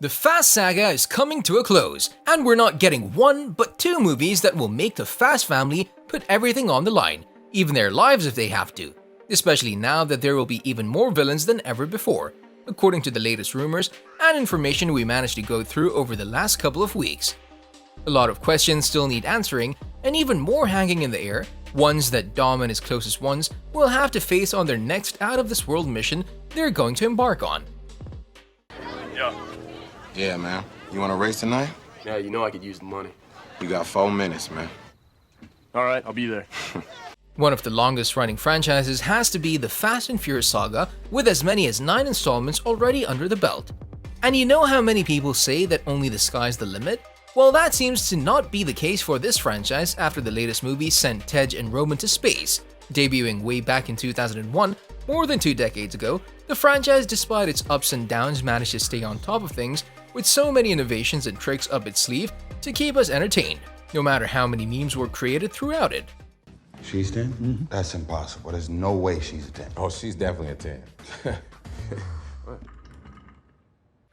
The Fast saga is coming to a close, and we're not getting one but two movies that will make the Fast family put everything on the line, even their lives if they have to, especially now that there will be even more villains than ever before, according to the latest rumors and information we managed to go through over the last couple of weeks. A lot of questions still need answering, and even more hanging in the air, ones that Dom and his closest ones will have to face on their next out-of-this-world mission they're going to embark on. Yeah, man. You want to race tonight? Yeah, you know I could use the money. You got 4 minutes, man. All right, I'll be there. One of the longest-running franchises has to be the Fast and Furious saga, with as many as 9 installments already under the belt. And you know how many people say that only the sky's the limit? Well, that seems to not be the case for this franchise after the latest movie sent Tej and Roman to space. Debuting way back in 2001, more than 2 decades ago, the franchise, despite its ups and downs, managed to stay on top of things with so many innovations and tricks up its sleeve to keep us entertained, no matter how many memes were created throughout it. She's 10? Mm-hmm. That's impossible. There's no way she's a 10. Oh, she's definitely a 10.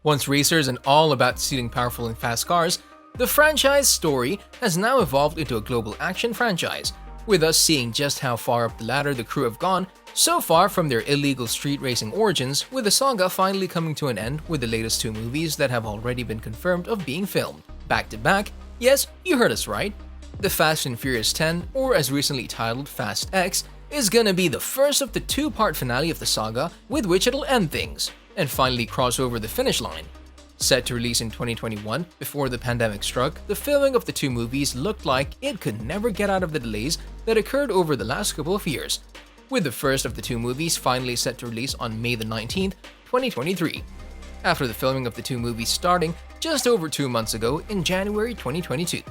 Once racers and all about stealing powerful and fast cars, the franchise story has now evolved into a global action franchise, with us seeing just how far up the ladder the crew have gone so far from their illegal street racing origins, with the saga finally coming to an end with the latest 2 movies that have already been confirmed of being filmed, back to back. Yes, you heard us right. The Fast and Furious 10, or as recently titled Fast X, is gonna be the first of the 2-part finale of the saga with which it'll end things, and finally cross over the finish line. Set to release in 2021, before the pandemic struck, the filming of the 2 movies looked like it could never get out of the delays that occurred over the last couple of years, with the first of the 2 movies finally set to release on May the 19th, 2023, after the filming of the 2 movies starting just over 2 months ago in January 2022.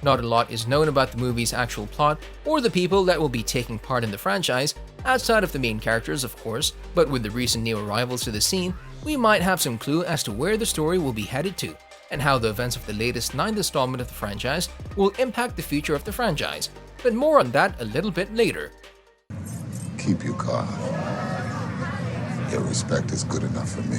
Not a lot is known about the movie's actual plot or the people that will be taking part in the franchise, outside of the main characters of course, but with the recent new arrivals to the scene, we might have some clue as to where the story will be headed to, and how the events of the latest 9th installment of the franchise will impact the future of the franchise, but more on that a little bit later. Keep your car. Your respect is good enough for me.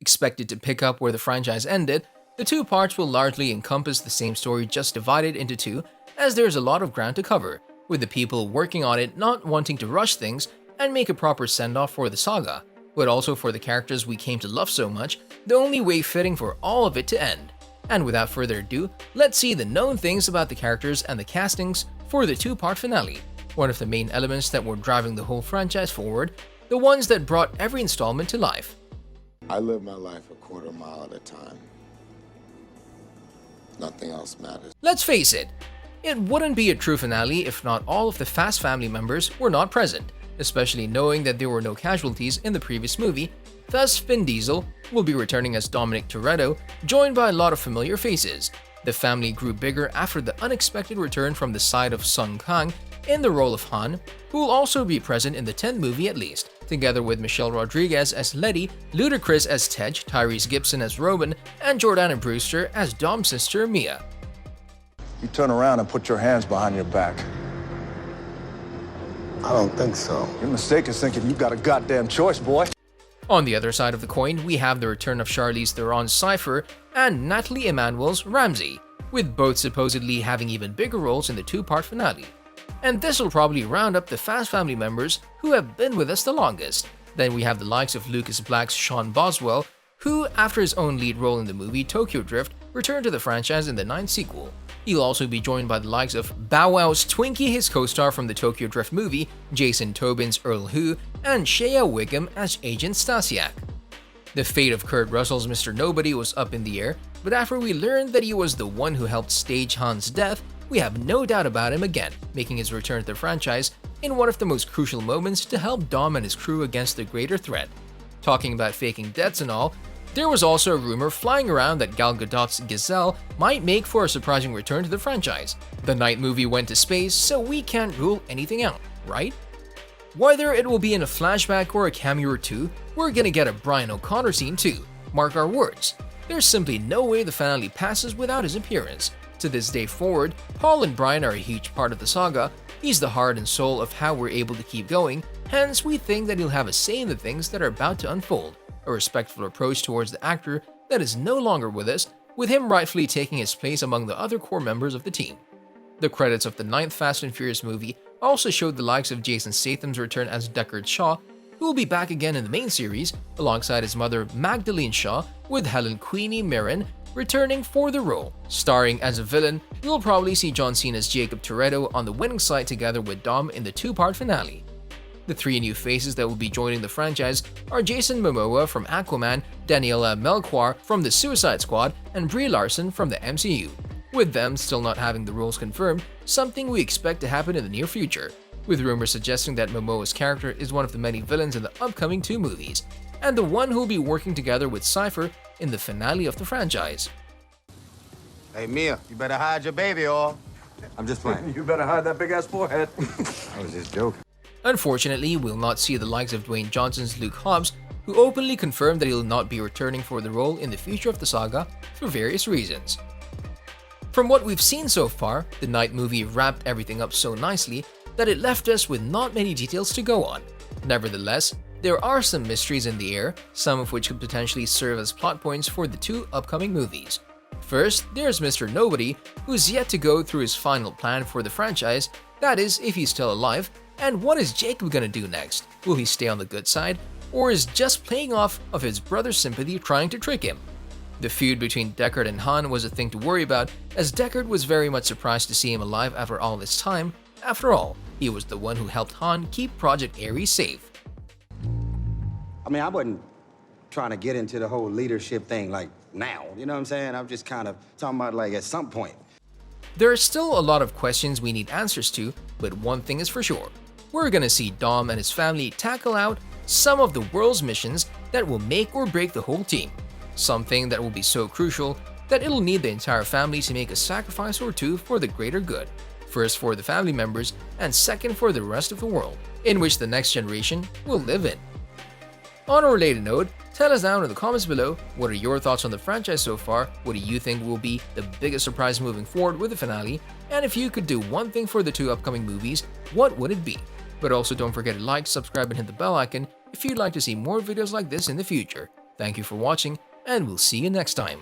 Expected to pick up where the franchise ended, the 2 parts will largely encompass the same story just divided into 2, as there's a lot of ground to cover, with the people working on it not wanting to rush things and make a proper send-off for the saga, but also for the characters we came to love so much, the only way fitting for all of it to end. And without further ado, let's see the known things about the characters and the castings for the 2-part finale, one of the main elements that were driving the whole franchise forward, the ones that brought every installment to life. I live my life a quarter mile at a time. Nothing else matters. Let's face it, it wouldn't be a true finale if not all of the Fast family members were not present, especially knowing that there were no casualties in the previous movie. Thus, Vin Diesel will be returning as Dominic Toretto, joined by a lot of familiar faces. The family grew bigger after the unexpected return from the side of Sung Kang in the role of Han, who will also be present in the 10th movie at least, together with Michelle Rodriguez as Letty, Ludacris as Tej, Tyrese Gibson as Roman, and Jordana Brewster as Dom's sister Mia. You turn around and put your hands behind your back. I don't think so. Your mistake is thinking you've got a goddamn choice, boy. On the other side of the coin, we have the return of Charlize Theron's Cypher and Nathalie Emmanuel's Ramsey, with both supposedly having even bigger roles in the 2-part finale. And this will probably round up the Fast family members who have been with us the longest. Then we have the likes of Lucas Black's Sean Boswell, who, after his own lead role in the movie Tokyo Drift, returned to the franchise in the 9th sequel. He'll also be joined by the likes of Bow Wow's Twinkie, his co-star from the Tokyo Drift movie, Jason Tobin's Earl Hu, and Shea Wiggum as Agent Stasiak. The fate of Kurt Russell's Mr. Nobody was up in the air, but after we learned that he was the one who helped stage Han's death, we have no doubt about him again, making his return to the franchise in one of the most crucial moments to help Dom and his crew against the greater threat. Talking about faking deaths and all, there was also a rumor flying around that Gal Gadot's Gazelle might make for a surprising return to the franchise. The 9th movie went to space, so we can't rule anything out, right? Whether it will be in a flashback or a cameo or 2, we're gonna get a Brian O'Connor scene too. Mark our words. There's simply no way the finale passes without his appearance. To this day forward, Paul and Brian are a huge part of the saga. He's the heart and soul of how we're able to keep going, hence we think that he'll have a say in the things that are about to unfold. a respectful approach towards the actor that is no longer with us, with him rightfully taking his place among the other core members of the team. The credits of the 9th Fast and Furious movie also showed the likes of Jason Statham's return as Deckard Shaw, who will be back again in the main series alongside his mother Magdalene Shaw, with Helen Mirren returning for the role. Starring as a villain, we will probably see John Cena's Jacob Toretto on the winning side together with Dom in the two-part finale. The 3 new faces that will be joining the franchise are Jason Momoa from Aquaman, Daniela Melchior from the Suicide Squad, and Brie Larson from the MCU. With them still not having the roles confirmed, something we expect to happen in the near future, with rumors suggesting that Momoa's character is one of the many villains in the upcoming 2 movies, and the one who will be working together with Cypher in the finale of the franchise. Hey, Mia, you better hide your baby, or I'm just playing. You better hide that big-ass forehead. I was just joking. Unfortunately, we'll not see the likes of Dwayne Johnson's Luke Hobbs, who openly confirmed that he'll not be returning for the role in the future of the saga for various reasons. From what we've seen so far, the Night movie wrapped everything up so nicely that it left us with not many details to go on. Nevertheless, there are some mysteries in the air, some of which could potentially serve as plot points for the 2 upcoming movies. First, there's Mr. Nobody, who's yet to go through his final plan for the franchise, that is, if he's still alive, and what is Jacob gonna do next? Will he stay on the good side, or is just playing off of his brother's sympathy trying to trick him? The feud between Deckard and Han was a thing to worry about, as Deckard was very much surprised to see him alive after all this time. After all, he was the one who helped Han keep Project Ares safe. I mean, I wasn't trying to get into the whole leadership thing like now, you know what I'm saying? I'm just kind of talking about like at some point. There are still a lot of questions we need answers to, but one thing is for sure. We're gonna see Dom and his family tackle out some of the world's missions that will make or break the whole team. Something that will be so crucial that it'll need the entire family to make a sacrifice or 2 for the greater good. First for the family members, and second for the rest of the world, in which the next generation will live in. On a related note, tell us down in the comments below, what are your thoughts on the franchise so far, what do you think will be the biggest surprise moving forward with the finale, and if you could do one thing for the 2 upcoming movies, what would it be? But also don't forget to like, subscribe, and hit the bell icon if you'd like to see more videos like this in the future. Thank you for watching, and we'll see you next time.